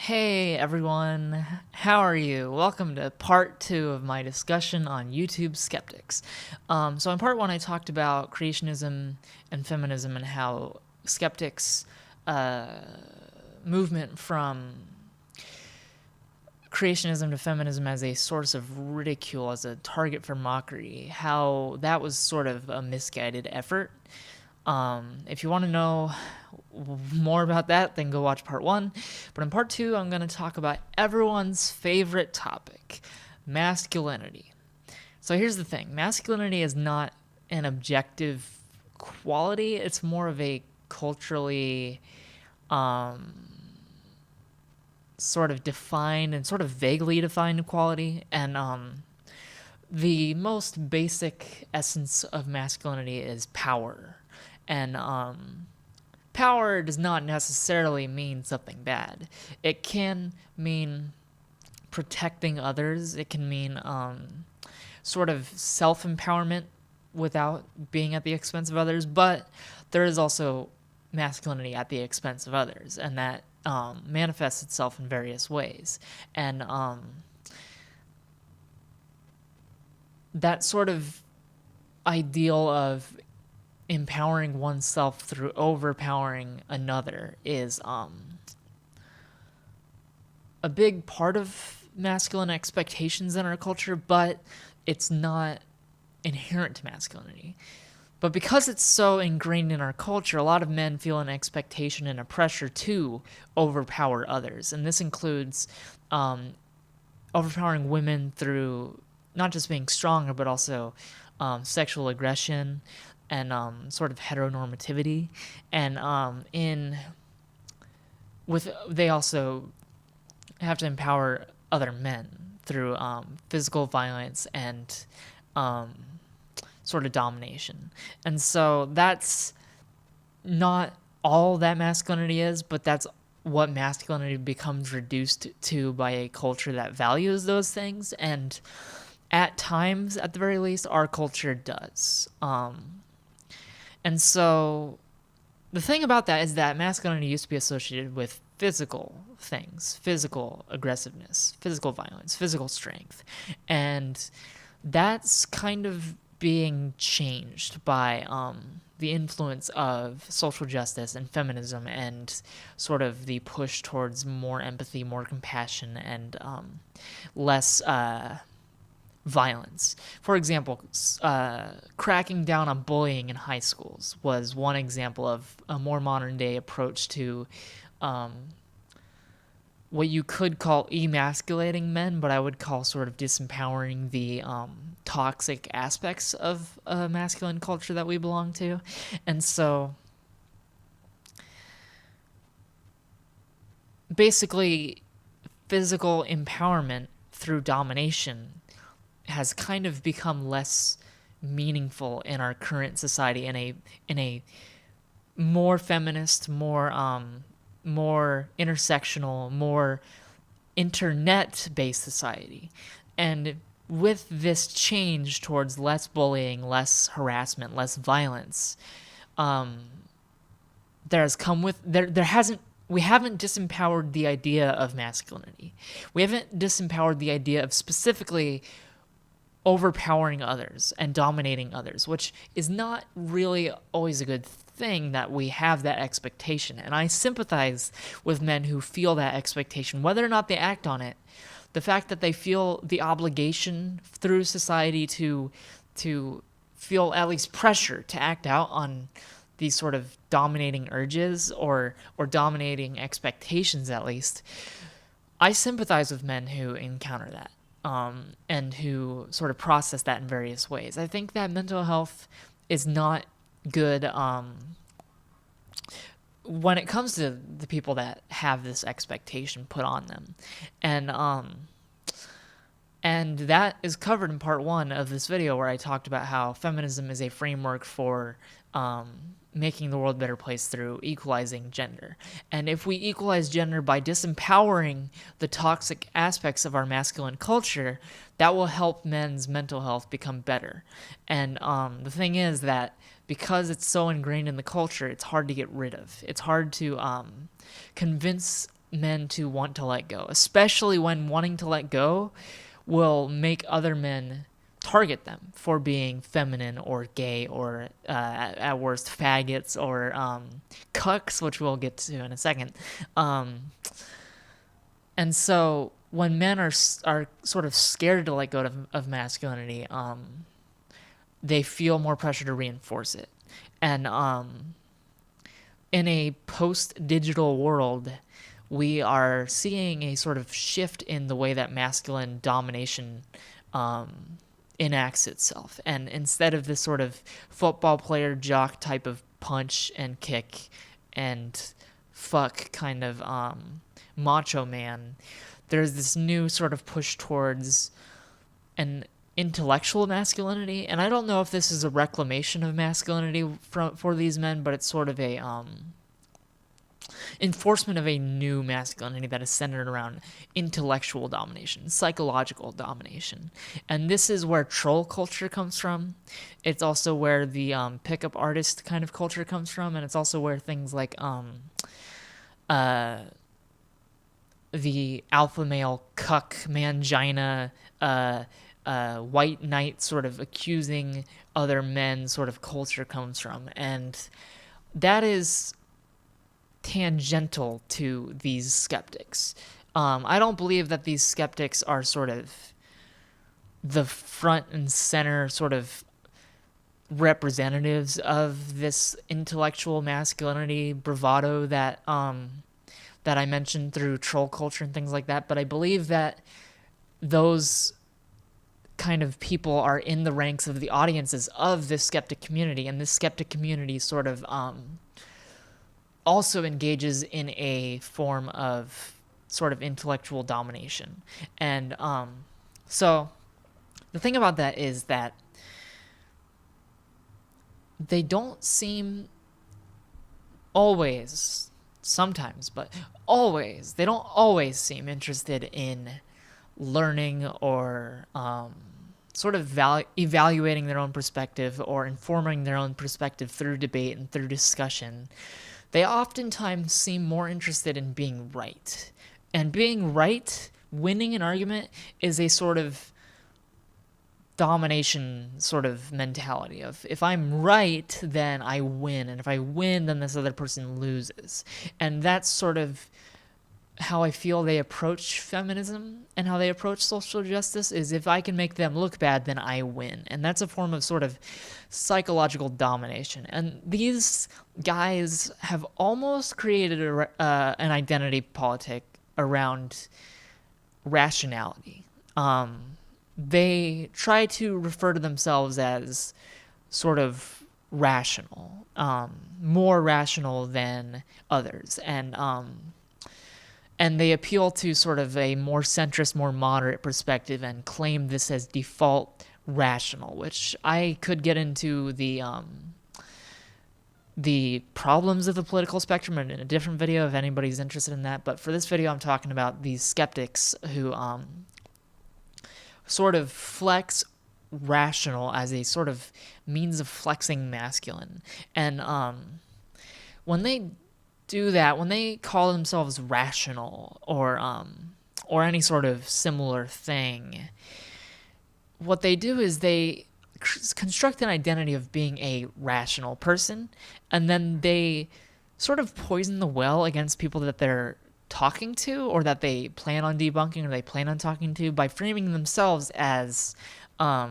Hey everyone, how are you? Welcome to part 2 of my discussion on YouTube Skeptics. So in part 1 I talked about creationism and feminism and how skeptics movement from creationism to feminism as a source of ridicule, as a target for mockery, how that was sort of a misguided effort. If you want to know more about that, then go watch part 1. But in part 2, I'm going to talk about everyone's favorite topic, masculinity. So here's the thing. Masculinity is not an objective quality. It's more of a culturally sort of defined and sort of vaguely defined quality. And the most basic essence of masculinity is power. And power does not necessarily mean something bad. It can mean protecting others. It can mean sort of self-empowerment without being at the expense of others. But there is also masculinity at the expense of others, and that manifests itself in various ways. And that sort of ideal of empowering oneself through overpowering another is a big part of masculine expectations in our culture, but it's not inherent to masculinity. But because it's so ingrained in our culture, a lot of men feel an expectation and a pressure to overpower others. And this includes overpowering women through not just being stronger, but also sexual aggression and sort of heteronormativity. And they also have to empower other men through physical violence and sort of domination. And so that's not all that masculinity is, but that's what masculinity becomes reduced to by a culture that values those things. And at times, at the very least, our culture does. And so the thing about that is that masculinity used to be associated with physical things, physical aggressiveness, physical violence, physical strength. And that's kind of being changed by the influence of social justice and feminism and sort of the push towards more empathy, more compassion, and less violence. For example, cracking down on bullying in high schools was one example of a more modern day approach to what you could call emasculating men, but I would call sort of disempowering the toxic aspects of a masculine culture that we belong to. And so basically physical empowerment through domination has kind of become less meaningful in our current society, in a more feminist, more intersectional, more internet-based society. And with this change towards less bullying, less harassment, less violence, we haven't disempowered the idea of masculinity. We haven't disempowered the idea of specifically overpowering others and dominating others, which is not really always a good thing that we have that expectation. And I sympathize with men who feel that expectation, whether or not they act on it. The fact that they feel the obligation through society to feel at least pressure to act out on these sort of dominating urges or dominating expectations, at least. I sympathize with men who encounter that. And who sort of process that in various ways. I think that mental health is not good when it comes to the people that have this expectation put on them. And that is covered in part 1 of this video, where I talked about how feminism is a framework for making the world a better place through equalizing gender. And if we equalize gender by disempowering the toxic aspects of our masculine culture, that will help men's mental health become better. And the thing is that because it's so ingrained in the culture, it's hard to get rid of. It's hard to convince men to want to let go, especially when wanting to let go will make other men target them for being feminine or gay or at worst faggots or cucks, which we'll get to in a second. And so when men are sort of scared to let go of masculinity, they feel more pressure to reinforce it. And in a post-digital world, we are seeing a sort of shift in the way that masculine domination enacts itself. And instead of this sort of football player jock type of punch and kick and fuck kind of macho man, there's this new sort of push towards an intellectual masculinity. And I don't know if this is a reclamation of masculinity for these men, but it's sort of a enforcement of a new masculinity that is centered around intellectual domination, psychological domination. And this is where troll culture comes from. It's also where the pickup artist kind of culture comes from, and it's also where things like the alpha male cuck mangina white knight sort of accusing other men sort of culture comes from. And that is tangential to these skeptics. I don't believe that these skeptics are sort of the front and center sort of representatives of this intellectual masculinity bravado that I mentioned through troll culture and things like that. But I believe that those kind of people are in the ranks of the audiences of this skeptic community, and this skeptic community sort of also engages in a form of sort of intellectual domination. And so the thing about that is that they don't seem always, sometimes, but always, they don't always seem interested in learning or sort of evaluating their own perspective or informing their own perspective through debate and through discussion. They oftentimes seem more interested in being right. And being right, winning an argument, is a sort of domination sort of mentality of, if I'm right, then I win. And if I win, then this other person loses. And that's sort of how I feel they approach feminism and how they approach social justice, is if I can make them look bad, then I win. And that's a form of sort of psychological domination. And these guys have almost created an identity politic around rationality. They try to refer to themselves as sort of rational, more rational than others. And they appeal to sort of a more centrist, more moderate perspective and claim this as default rational, which I could get into the problems of the political spectrum in a different video if anybody's interested in that. But for this video, I'm talking about these skeptics who sort of flex rational as a sort of means of flexing masculine. And when they do that, when they call themselves rational or any sort of similar thing, what they do is they construct an identity of being a rational person, and then they sort of poison the well against people that they're talking to or that they plan on debunking or they plan on talking to by framing themselves as a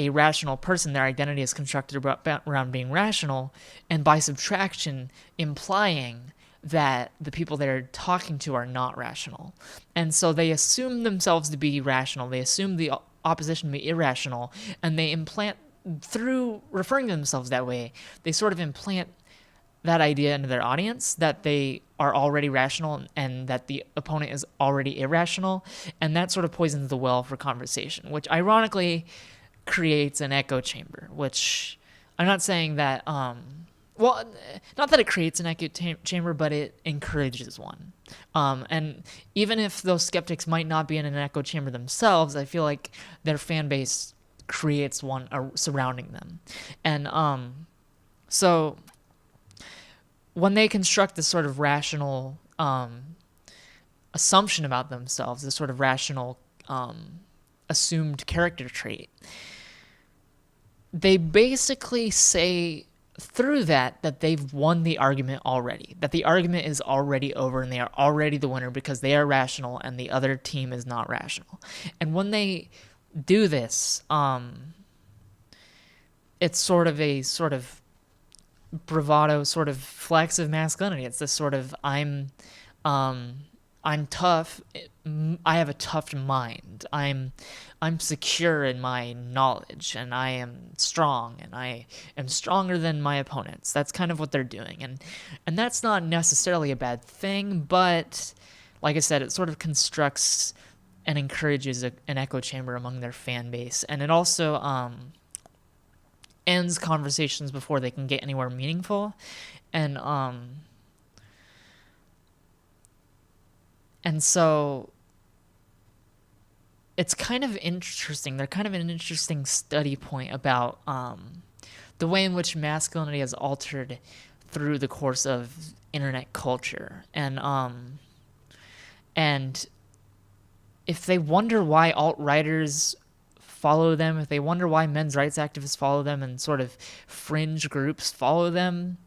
rational person. Their identity is constructed around being rational, and by subtraction implying that the people they're talking to are not rational. And so they assume themselves to be rational, they assume the opposition to be irrational, and they implant, through referring to themselves that way, they sort of implant that idea into their audience that they are already rational and that the opponent is already irrational, and that sort of poisons the well for conversation, which ironically creates an echo chamber, which I'm not saying that, well, not that it creates an echo chamber, but it encourages one. And even if those skeptics might not be in an echo chamber themselves, I feel like their fan base creates one surrounding them. And so when they construct this sort of rational assumption about themselves, this sort of rational assumed character trait, they basically say through that they've won the argument already, that the argument is already over and they are already the winner because they are rational and the other team is not rational. And when they do this, it's sort of a sort of bravado, sort of flex of masculinity. It's this sort of I'm tough. I have a tough mind. I'm secure in my knowledge, and I am strong, and I am stronger than my opponents. That's kind of what they're doing, and that's not necessarily a bad thing. But like I said, it sort of constructs and encourages an echo chamber among their fan base, and it also ends conversations before they can get anywhere meaningful, and so it's kind of interesting. They're kind of an interesting study point about the way in which masculinity has altered through the course of internet culture. And if they wonder why alt-righters follow them, if they wonder why men's rights activists follow them and sort of fringe groups follow them,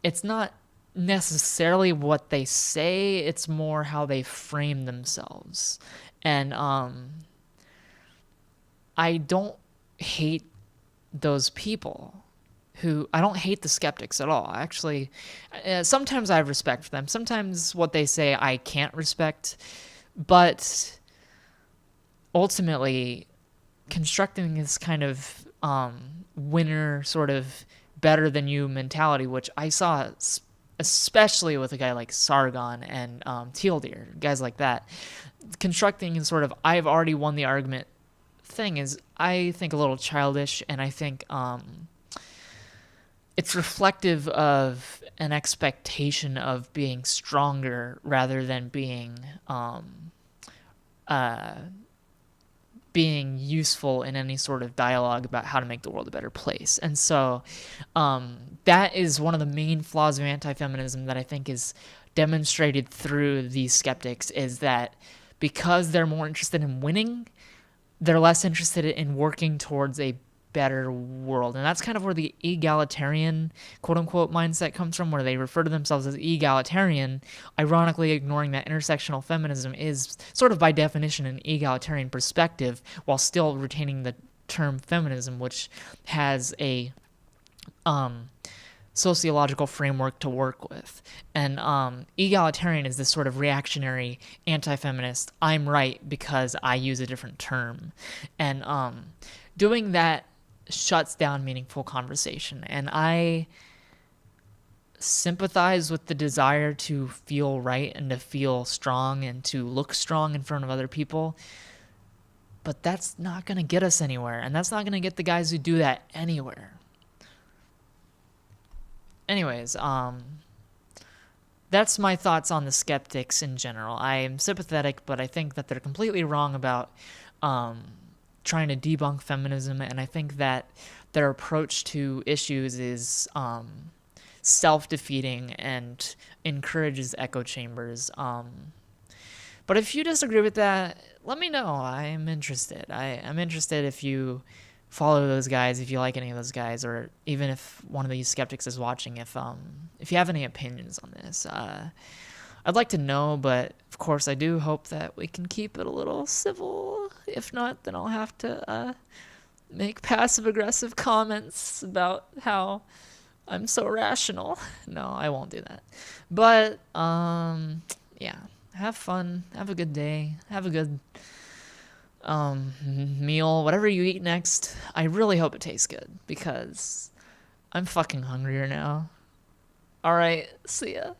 it's not necessarily what they say, it's more how they frame themselves. And I don't hate those people I don't hate the skeptics at all. Actually, sometimes I have respect for them. Sometimes what they say I can't respect. But ultimately, constructing this kind of winner, sort of better than you mentality, which I saw especially with a guy like Sargon and Teal Deer, guys like that, constructing and sort of I've already won the argument thing is, I think, a little childish, and I think it's reflective of an expectation of being stronger rather than being useful in any sort of dialogue about how to make the world a better place. And so that is one of the main flaws of anti-feminism that I think is demonstrated through these skeptics, is that because they're more interested in winning, they're less interested in working towards a better world. And that's kind of where the egalitarian, quote-unquote, mindset comes from, where they refer to themselves as egalitarian, ironically ignoring that intersectional feminism is sort of by definition an egalitarian perspective, while still retaining the term feminism, which has a sociological framework to work with. And egalitarian is this sort of reactionary anti-feminist, I'm right because I use a different term. And doing that shuts down meaningful conversation. And I sympathize with the desire to feel right and to feel strong and to look strong in front of other people. But that's not going to get us anywhere. And that's not going to get the guys who do that anywhere. Anyways, that's my thoughts on the skeptics in general. I am sympathetic, but I think that they're completely wrong about trying to debunk feminism, and I think that their approach to issues is self-defeating and encourages echo chambers. But if you disagree with that, let me know. I am interested. I'm interested if you follow those guys, if you like any of those guys, or even if one of these skeptics is watching, if you have any opinions on this. I'd like to know, but of course I do hope that we can keep it a little civil. If not, then I'll have to make passive-aggressive comments about how I'm so rational. No, I won't do that. But, yeah, have fun. Have a good day. Have a good meal. Whatever you eat next, I really hope it tastes good, because I'm fucking hungrier now. Alright, see ya.